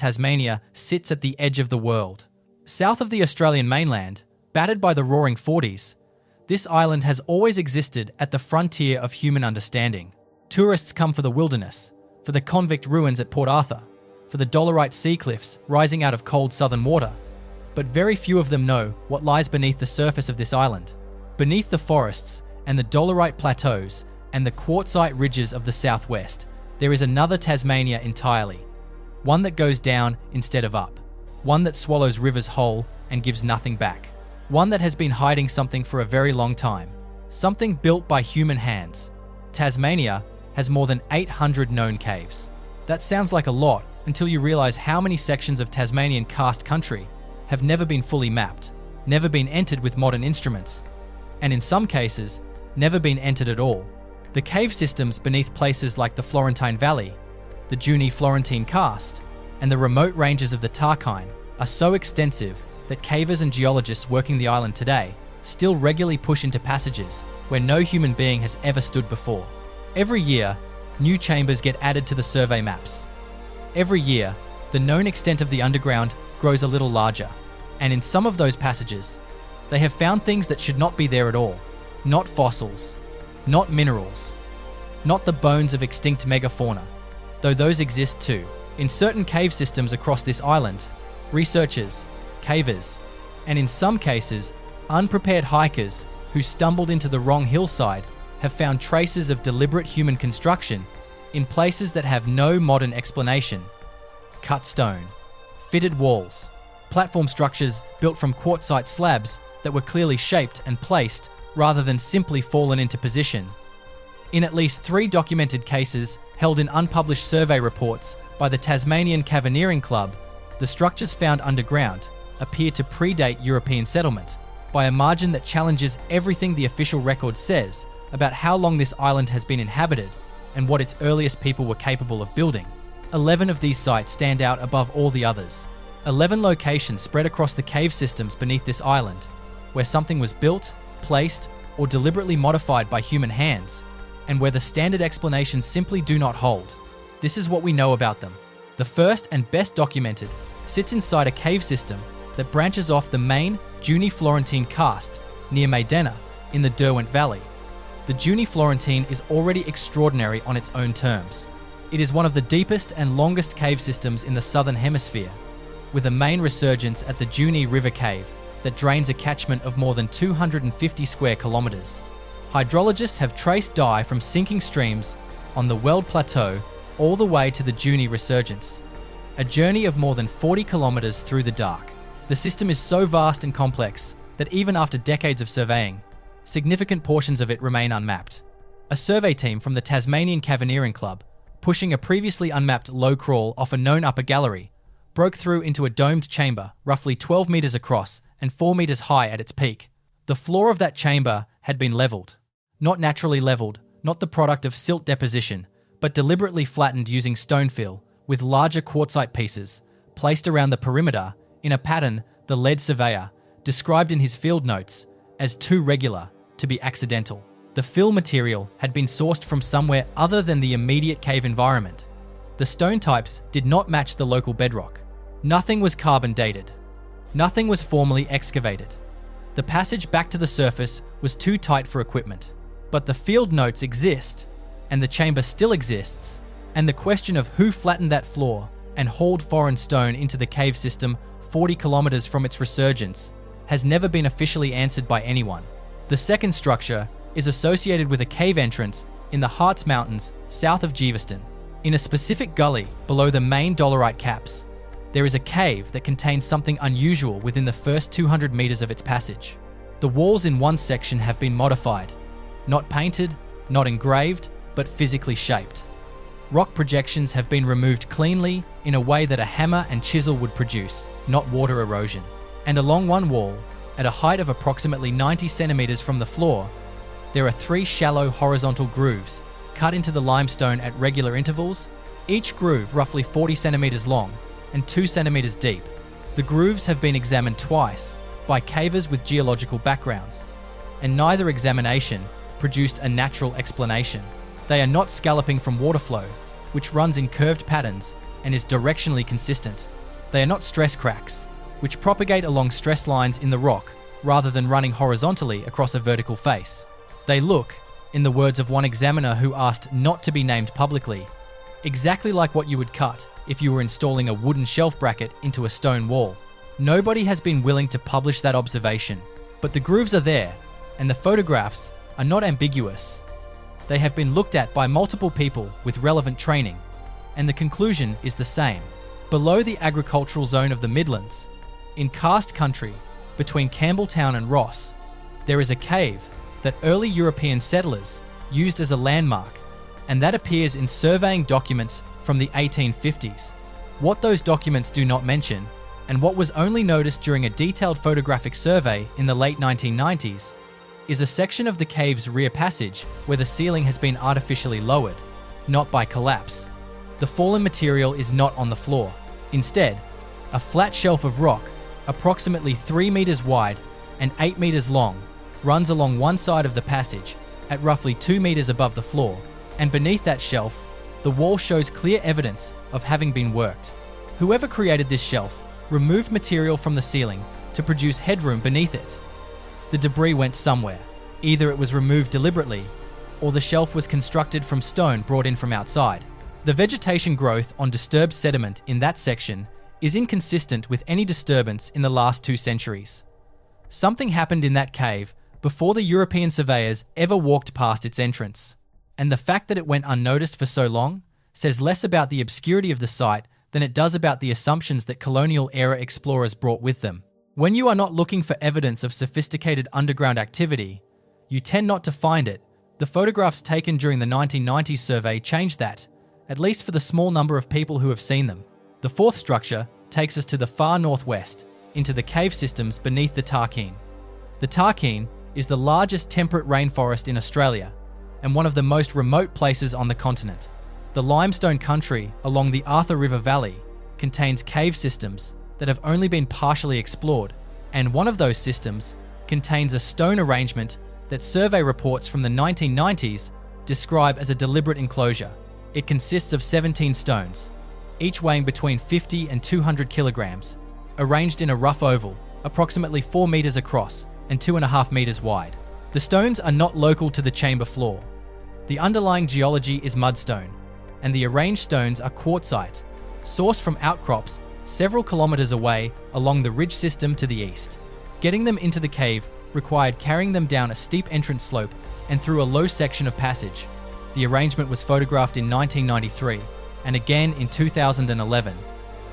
Tasmania sits at the edge of the world. South of the Australian mainland, battered by the roaring 40s, this island has always existed at the frontier of human understanding. Tourists come for the wilderness, for the convict ruins at Port Arthur, for the Dolerite sea cliffs rising out of cold southern water, but very few of them know what lies beneath the surface of this island. Beneath the forests and the Dolerite plateaus and the quartzite ridges of the southwest, there is another Tasmania entirely. One that goes down instead of up. One that swallows rivers whole and gives nothing back. One that has been hiding something for a very long time. Something built by human hands. Tasmania has more than 800 known caves. That sounds like a lot until you realize how many sections of Tasmanian karst country have never been fully mapped, never been entered with modern instruments, and in some cases, never been entered at all. The cave systems beneath places like the Florentine Valley, the Junee Florentine karst, and the remote ranges of the Tarkine are so extensive that cavers and geologists working the island today still regularly push into passages where no human being has ever stood before. Every year, new chambers get added to the survey maps. Every year, the known extent of the underground grows a little larger, and in some of those passages, they have found things that should not be there at all. Not fossils, not minerals, not the bones of extinct megafauna, though those exist too. In certain cave systems across this island, researchers, cavers, and in some cases, unprepared hikers who stumbled into the wrong hillside have found traces of deliberate human construction in places that have no modern explanation. Cut stone, fitted walls, platform structures built from quartzite slabs that were clearly shaped and placed rather than simply fallen into position. In at least 3 documented cases held in unpublished survey reports by the Tasmanian Caverneering Club, the structures found underground appear to predate European settlement by a margin that challenges everything the official record says about how long this island has been inhabited and what its earliest people were capable of building. 11 of these sites stand out above all the others. 11 locations spread across the cave systems beneath this island, where something was built, placed, or deliberately modified by human hands, and where the standard explanations simply do not hold. This is what we know about them. The first and best documented sits inside a cave system that branches off the main Junee Florentine karst near Maydena in the Derwent Valley. The Junee Florentine is already extraordinary on its own terms. It is one of the deepest and longest cave systems in the southern hemisphere, with a main resurgence at the Junee River Cave that drains a catchment of more than 250 square kilometres. Hydrologists have traced dye from sinking streams on the Weld Plateau all the way to the Junee Resurgence, a journey of more than 40 kilometres through the dark. The system is so vast and complex that even after decades of surveying, significant portions of it remain unmapped. A survey team from the Tasmanian Caverneering Club, pushing a previously unmapped low crawl off a known upper gallery, broke through into a domed chamber roughly 12 metres across and 4 metres high at its peak. The floor of that chamber had been levelled. Not naturally levelled, not the product of silt deposition, but deliberately flattened using stone fill with larger quartzite pieces placed around the perimeter in a pattern the lead surveyor described in his field notes as too regular to be accidental. The fill material had been sourced from somewhere other than the immediate cave environment. The stone types did not match the local bedrock. Nothing was carbon dated. Nothing was formally excavated. The passage back to the surface was too tight for equipment. But the field notes exist, and the chamber still exists, and the question of who flattened that floor and hauled foreign stone into the cave system 40 kilometres from its resurgence has never been officially answered by anyone. The second structure is associated with a cave entrance in the Harts Mountains south of Geeveston. In a specific gully below the main dolerite caps, there is a cave that contains something unusual within the first 200 metres of its passage. The walls in one section have been modified, not painted, not engraved, but physically shaped. Rock projections have been removed cleanly in a way that a hammer and chisel would produce, not water erosion. And along one wall, at a height of approximately 90 centimetres from the floor, there are 3 shallow horizontal grooves cut into the limestone at regular intervals, each groove roughly 40 centimetres long and 2 centimetres deep. The grooves have been examined twice by cavers with geological backgrounds, and neither examination produced a natural explanation. They are not scalloping from water flow, which runs in curved patterns and is directionally consistent. They are not stress cracks, which propagate along stress lines in the rock rather than running horizontally across a vertical face. They look, in the words of one examiner who asked not to be named publicly, exactly like what you would cut if you were installing a wooden shelf bracket into a stone wall. Nobody has been willing to publish that observation, but the grooves are there, and the photographs are not ambiguous. They have been looked at by multiple people with relevant training, and the conclusion is the same. Below the agricultural zone of the Midlands, in karst country between Campbelltown and Ross, there is a cave that early European settlers used as a landmark, and that appears in surveying documents from the 1850s. What those documents do not mention, and what was only noticed during a detailed photographic survey in the late 1990s, is a section of the cave's rear passage where the ceiling has been artificially lowered, not by collapse. The fallen material is not on the floor. Instead, a flat shelf of rock, approximately 3 meters wide and 8 meters long, runs along one side of the passage at roughly 2 meters above the floor, and beneath that shelf, the wall shows clear evidence of having been worked. Whoever created this shelf removed material from the ceiling to produce headroom beneath it. The debris went somewhere. Either it was removed deliberately, or the shelf was constructed from stone brought in from outside. The vegetation growth on disturbed sediment in that section is inconsistent with any disturbance in the last 2 centuries. Something happened in that cave before the European surveyors ever walked past its entrance, and the fact that it went unnoticed for so long says less about the obscurity of the site than it does about the assumptions that colonial-era explorers brought with them. When you are not looking for evidence of sophisticated underground activity, you tend not to find it. The photographs taken during the 1990s survey changed that, at least for the small number of people who have seen them. The fourth structure takes us to the far northwest, into the cave systems beneath the Tarkine. The Tarkine is the largest temperate rainforest in Australia, and one of the most remote places on the continent. The limestone country along the Arthur River Valley contains cave systems that have only been partially explored, and one of those systems contains a stone arrangement that survey reports from the 1990s describe as a deliberate enclosure. It consists of 17 stones, each weighing between 50 and 200 kilograms, arranged in a rough oval, approximately 4 meters across and 2.5 meters wide. The stones are not local to the chamber floor. The underlying geology is mudstone, and the arranged stones are quartzite, sourced from outcrops several kilometers away along the ridge system to the east. Getting them into the cave required carrying them down a steep entrance slope and through a low section of passage. The arrangement was photographed in 1993 and again in 2011,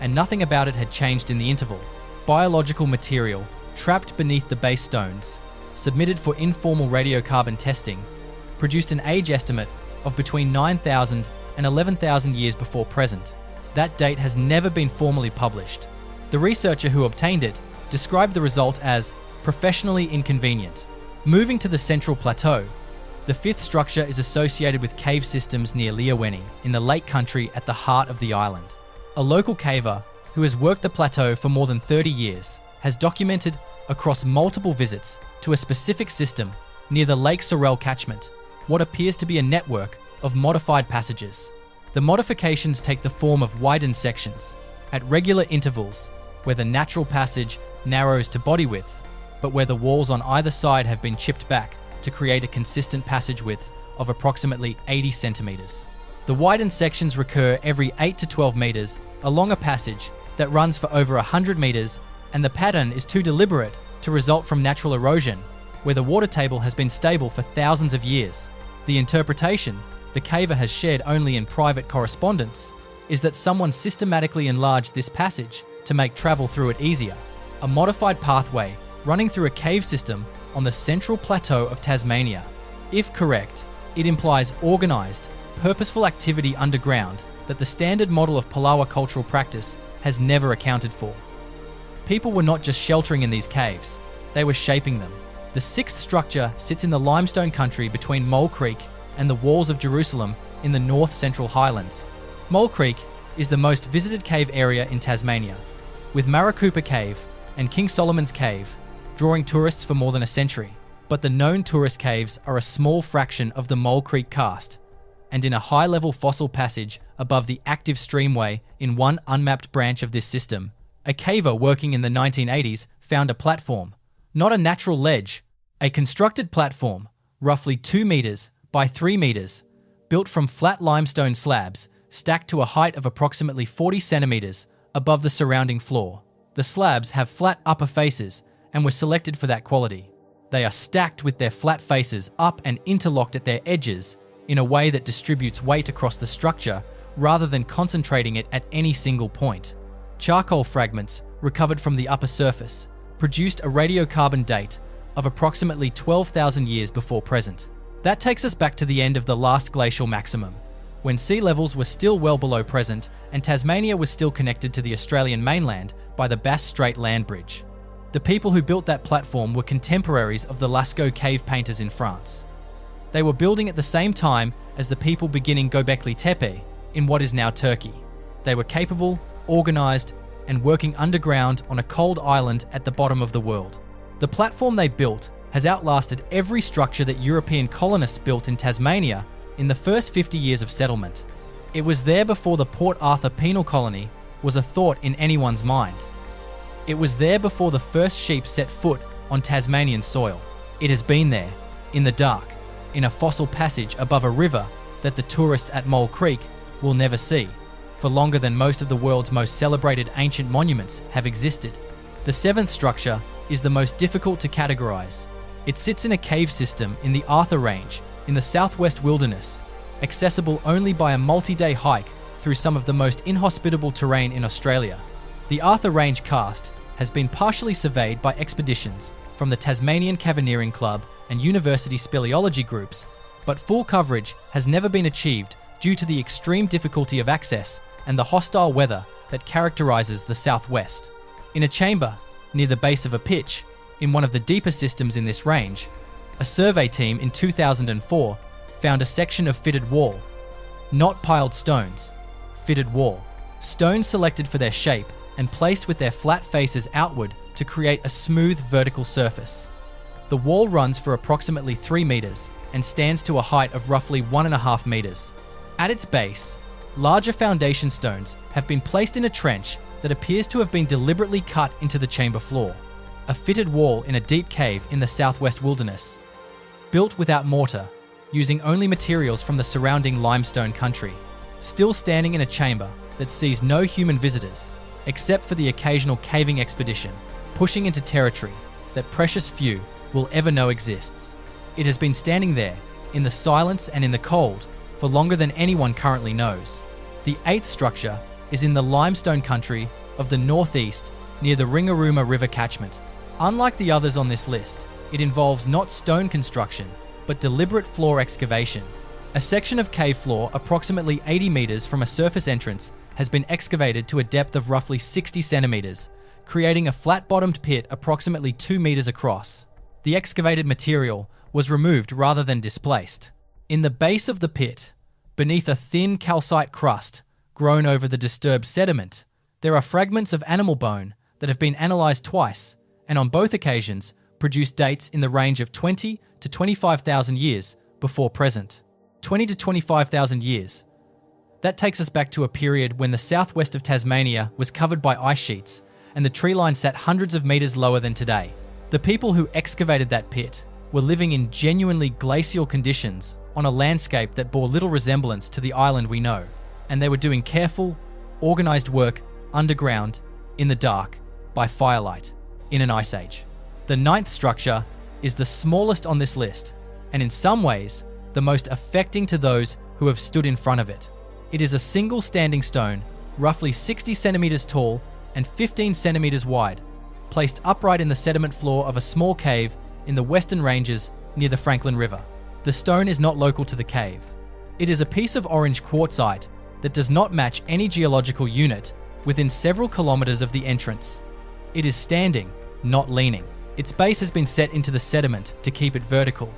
and nothing about it had changed in the interval. Biological material trapped beneath the base stones, submitted for informal radiocarbon testing, produced an age estimate of between 9,000 and 11,000 years before present. That date has never been formally published. The researcher who obtained it described the result as professionally inconvenient. Moving to the central plateau, the fifth structure is associated with cave systems near Leawenny in the Lake Country at the heart of the island. A local caver who has worked the plateau for more than 30 years has documented across multiple visits to a specific system near the Lake Sorell catchment what appears to be a network of modified passages. The modifications take the form of widened sections at regular intervals where the natural passage narrows to body width, but where the walls on either side have been chipped back to create a consistent passage width of approximately 80 centimeters. The widened sections recur every 8 to 12 meters along a passage that runs for over 100 meters, and the pattern is too deliberate to result from natural erosion, where the water table has been stable for thousands of years. The interpretation the caver has shared only in private correspondence is that someone systematically enlarged this passage to make travel through it easier. A modified pathway running through a cave system on the central plateau of Tasmania. If correct, it implies organised, purposeful activity underground that the standard model of Palawa cultural practice has never accounted for. People were not just sheltering in these caves, they were shaping them. The sixth structure sits in the limestone country between Mole Creek and the walls of Jerusalem in the North Central Highlands. Mole Creek is the most visited cave area in Tasmania, with Maracoopa Cave and King Solomon's Cave drawing tourists for more than a century. But the known tourist caves are a small fraction of the Mole Creek karst, and in a high-level fossil passage above the active streamway in one unmapped branch of this system, a caver working in the 1980s found a platform, not a natural ledge, a constructed platform, roughly 2 meters by 3 meters, built from flat limestone slabs stacked to a height of approximately 40 centimeters above the surrounding floor. The slabs have flat upper faces and were selected for that quality. They are stacked with their flat faces up and interlocked at their edges in a way that distributes weight across the structure rather than concentrating it at any single point. Charcoal fragments recovered from the upper surface produced a radiocarbon date of approximately 12,000 years before present. That takes us back to the end of the last glacial maximum, when sea levels were still well below present and Tasmania was still connected to the Australian mainland by the Bass Strait land bridge. The people who built that platform were contemporaries of the Lascaux cave painters in France. They were building at the same time as the people beginning Göbekli Tepe in what is now Turkey. They were capable, organised, and working underground on a cold island at the bottom of the world. The platform they built has outlasted every structure that European colonists built in Tasmania in the first 50 years of settlement. It was there before the Port Arthur penal colony was a thought in anyone's mind. It was there before the first sheep set foot on Tasmanian soil. It has been there, in the dark, in a fossil passage above a river that the tourists at Mole Creek will never see, for longer than most of the world's most celebrated ancient monuments have existed. The seventh structure is the most difficult to categorize. It sits in a cave system in the Arthur Range in the southwest wilderness, accessible only by a multi-day hike through some of the most inhospitable terrain in Australia. The Arthur Range karst has been partially surveyed by expeditions from the Tasmanian Caverneering Club and university speleology groups, but full coverage has never been achieved due to the extreme difficulty of access and the hostile weather that characterises the southwest. In a chamber near the base of a pitch, in one of the deeper systems in this range, a survey team in 2004 found a section of fitted wall, not piled stones, fitted wall. Stones selected for their shape and placed with their flat faces outward to create a smooth vertical surface. The wall runs for approximately 3 meters and stands to a height of roughly 1.5 meters. At its base, larger foundation stones have been placed in a trench that appears to have been deliberately cut into the chamber floor. A fitted wall in a deep cave in the southwest wilderness, built without mortar, using only materials from the surrounding limestone country, still standing in a chamber that sees no human visitors, except for the occasional caving expedition, pushing into territory that precious few will ever know exists. It has been standing there, in the silence and in the cold, for longer than anyone currently knows. The eighth structure is in the limestone country of the northeast near the Ringarooma River catchment. Unlike the others on this list, it involves not stone construction, but deliberate floor excavation. A section of cave floor approximately 80 meters from a surface entrance has been excavated to a depth of roughly 60 centimeters, creating a flat-bottomed pit approximately 2 meters across. The excavated material was removed rather than displaced. In the base of the pit, beneath a thin calcite crust grown over the disturbed sediment, there are fragments of animal bone that have been analysed twice, and on both occasions produced dates in the range of 20 to 25,000 years before present. 20 to 25,000 years. That takes us back to a period when the southwest of Tasmania was covered by ice sheets and the tree line sat hundreds of meters lower than today. The people who excavated that pit were living in genuinely glacial conditions on a landscape that bore little resemblance to the island we know, and they were doing careful, organised work underground, in the dark, by firelight, in an ice age. The ninth structure is the smallest on this list, and in some ways, the most affecting to those who have stood in front of it. It is a single standing stone, roughly 60 centimeters tall and 15 centimeters wide, placed upright in the sediment floor of a small cave in the Western Ranges near the Franklin River. The stone is not local to the cave. It is a piece of orange quartzite that does not match any geological unit within several kilometers of the entrance. It is standing, not leaning. Its base has been set into the sediment to keep it vertical,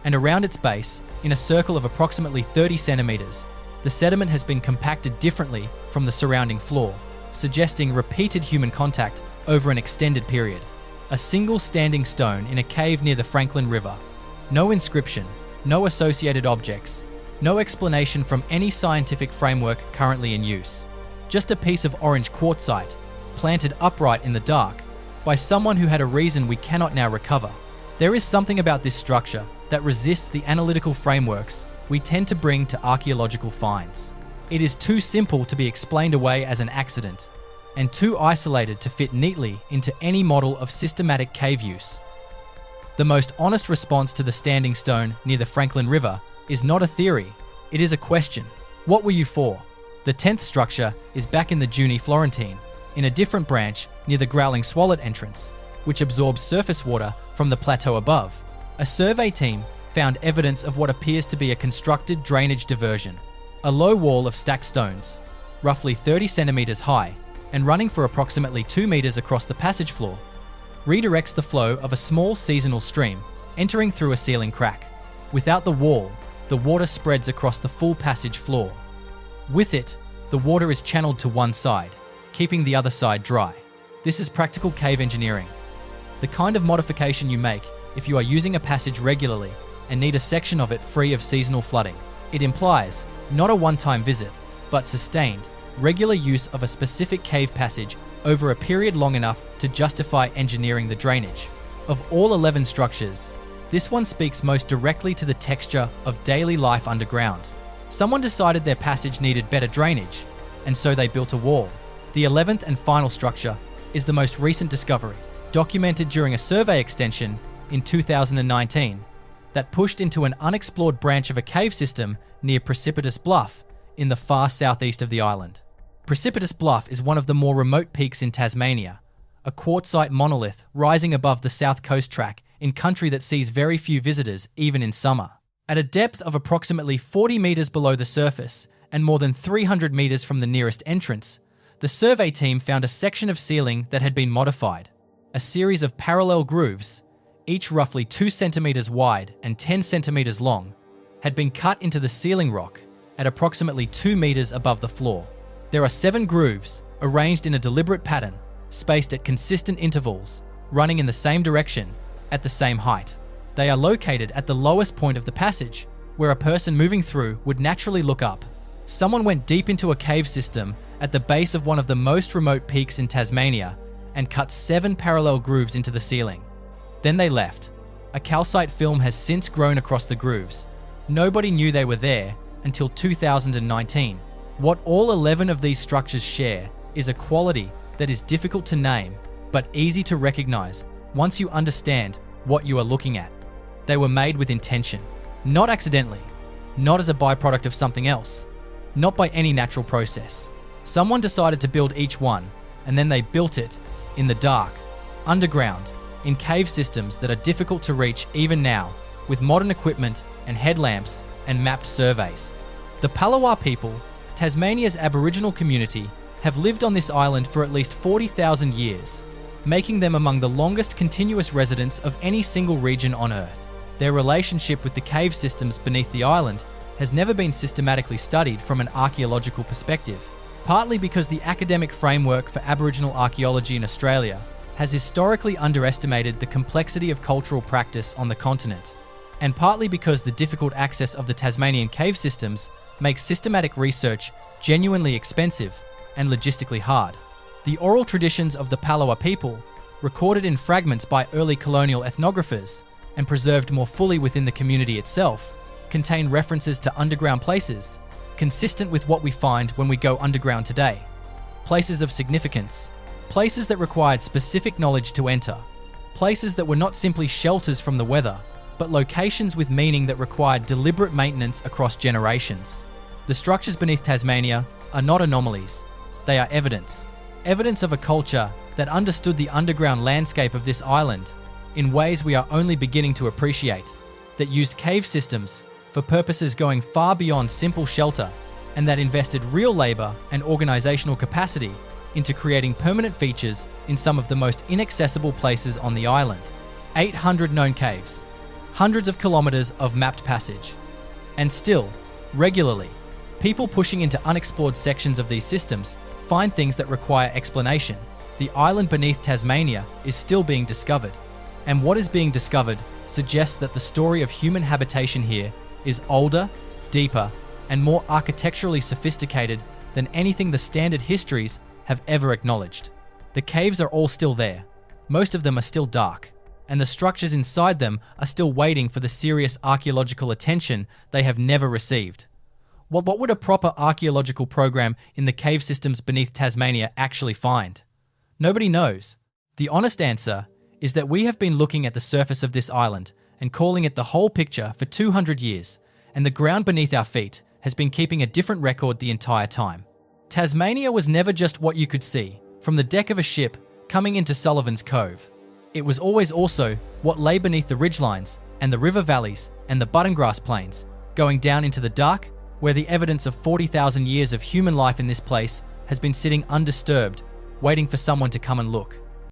and around its base, in a circle of approximately 30 centimeters, the sediment has been compacted differently from the surrounding floor, suggesting repeated human contact over an extended period. A single standing stone in a cave near the Franklin River. No inscription, no associated objects, No explanation from any scientific framework currently in use. Just a piece of orange quartzite, planted upright in the dark, by someone who had a reason we cannot now recover. There is something about this structure that resists the analytical frameworks we tend to bring to archaeological finds. It is too simple to be explained away as an accident, and too isolated to fit neatly into any model of systematic cave use. The most honest response to the standing stone near the Franklin River is not a theory, it is a question. What were you for? The 10th structure is back in the Junee Florentine, in a different branch near the Growling Swallet entrance, which absorbs surface water from the plateau above. A survey team found evidence of what appears to be a constructed drainage diversion. A low wall of stacked stones, roughly 30 centimeters high and running for approximately 2 meters across the passage floor, redirects the flow of a small seasonal stream entering through a ceiling crack. Without the wall, the water spreads across the full passage floor. With it, the water is channeled to one side, keeping the other side dry. This is practical cave engineering. The kind of modification you make if you are using a passage regularly and need a section of it free of seasonal flooding. It implies not a one-time visit, but sustained, regular use of a specific cave passage over a period long enough to justify engineering the drainage. Of all 11 structures, this one speaks most directly to the texture of daily life underground. Someone decided their passage needed better drainage, and so they built a wall. The 11th and final structure is the most recent discovery, documented during a survey extension in 2019 that pushed into an unexplored branch of a cave system near Precipitous Bluff in the far southeast of the island. Precipitous Bluff is one of the more remote peaks in Tasmania, a quartzite monolith rising above the south coast track in country that sees very few visitors even in summer. At a depth of approximately 40 meters below the surface and more than 300 meters from the nearest entrance, the survey team found a section of ceiling that had been modified. A series of parallel grooves, each roughly 2 centimeters wide and 10 centimeters long, had been cut into the ceiling rock at approximately 2 meters above the floor. There are 7 grooves, arranged in a deliberate pattern, spaced at consistent intervals, running in the same direction, at the same height. They are located at the lowest point of the passage, where a person moving through would naturally look up. Someone went deep into a cave system at the base of one of the most remote peaks in Tasmania and cut 7 parallel grooves into the ceiling. Then they left. A calcite film has since grown across the grooves. Nobody knew they were there until 2019. What all 11 of these structures share is a quality that is difficult to name, but easy to recognize once you understand what you are looking at. They were made with intention, not accidentally, not as a byproduct of something else, not by any natural process. Someone decided to build each one, and then they built it in the dark, underground, in cave systems that are difficult to reach even now, with modern equipment and headlamps and mapped surveys. The Palawa people, Tasmania's Aboriginal community, have lived on this island for at least 40,000 years, making them among the longest continuous residents of any single region on Earth. Their relationship with the cave systems beneath the island has never been systematically studied from an archaeological perspective, partly because the academic framework for Aboriginal archaeology in Australia has historically underestimated the complexity of cultural practice on the continent, and partly because the difficult access of the Tasmanian cave systems makes systematic research genuinely expensive and logistically hard. The oral traditions of the Palawa people, recorded in fragments by early colonial ethnographers and preserved more fully within the community itself, contain references to underground places, consistent with what we find when we go underground today. Places of significance, places that required specific knowledge to enter, places that were not simply shelters from the weather, but locations with meaning that required deliberate maintenance across generations. The structures beneath Tasmania are not anomalies, they are evidence. Evidence of a culture that understood the underground landscape of this island in ways we are only beginning to appreciate, that used cave systems for purposes going far beyond simple shelter, and that invested real labor and organizational capacity into creating permanent features in some of the most inaccessible places on the island. 800 known caves, hundreds of kilometers of mapped passage, and still, regularly, people pushing into unexplored sections of these systems find things that require explanation. The island beneath Tasmania is still being discovered, and what is being discovered suggests that the story of human habitation here is older deeper, and more architecturally sophisticated than anything the standard histories have ever acknowledged. The caves are all still there. Most of them are still dark, and the structures inside them are still waiting for the serious archaeological attention they have never received. What would a proper archaeological program in the cave systems beneath Tasmania actually find? Nobody knows. The honest answer is that we have been looking at the surface of this island and calling it the whole picture for 200 years, and the ground beneath our feet has been keeping a different record the entire time. Tasmania was never just what you could see from the deck of a ship coming into Sullivan's Cove. It was always also what lay beneath the ridgelines and the river valleys and the buttongrass plains, going down into the dark, where the evidence of 40,000 years of human life in this place has been sitting undisturbed, waiting for someone to come and look.